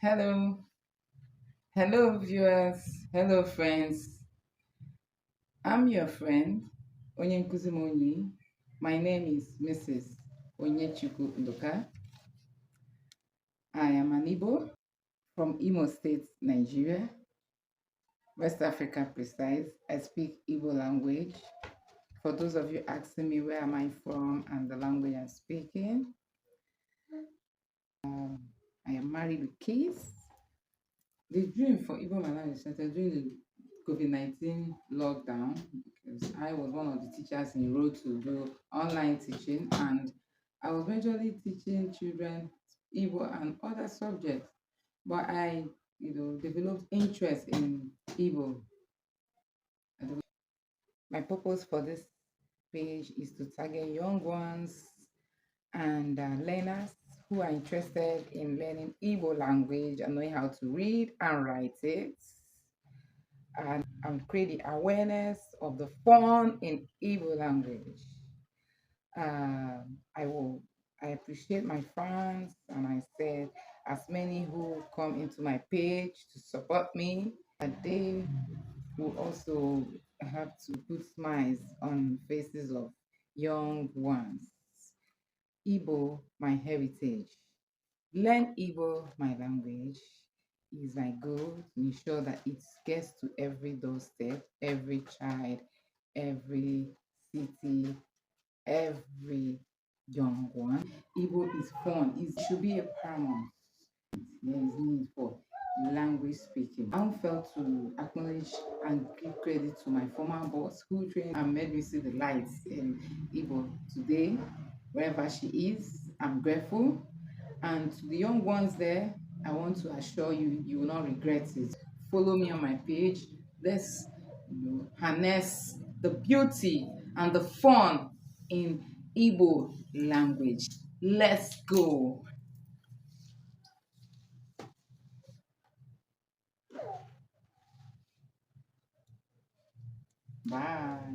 Hello, hello viewers, hello friends. I'm your friend, Onyenkuzim Onyi. My name is Mrs. Onyechuku. I am an Igbo from Imo State, Nigeria, West Africa precise. I speak Igbo language. For those of you asking me where am I from and the language I'm speaking, I am married with kids. The dream for Igbo my language started during the COVID-19 lockdown because I was one of the teachers enrolled to do online teaching, and I was majorly teaching children Igbo and other subjects. But I, developed interest in Igbo. My purpose for this page is to target young ones and learners who are interested in learning Igbo language and knowing how to read and write it, and create the awareness of the fun in Igbo language. I will. I appreciate my fans, and I said, as many who come into my page to support me, that they will also have to put smiles on faces of young ones. Igbo, my heritage. Learn Igbo, my language, is my goal to ensure that it gets to every doorstep, every child, every city, every young one. Igbo is fun. It should be a paramount. There is need for language speaking. I felt to acknowledge and give credit to my former boss who trained and made me see the lights in Igbo today. Wherever she is, I'm grateful. And to the young ones there, I want to assure you, you will not regret it. Follow me on my page. Let's harness the beauty and the fun in Igbo language. Let's go. Bye.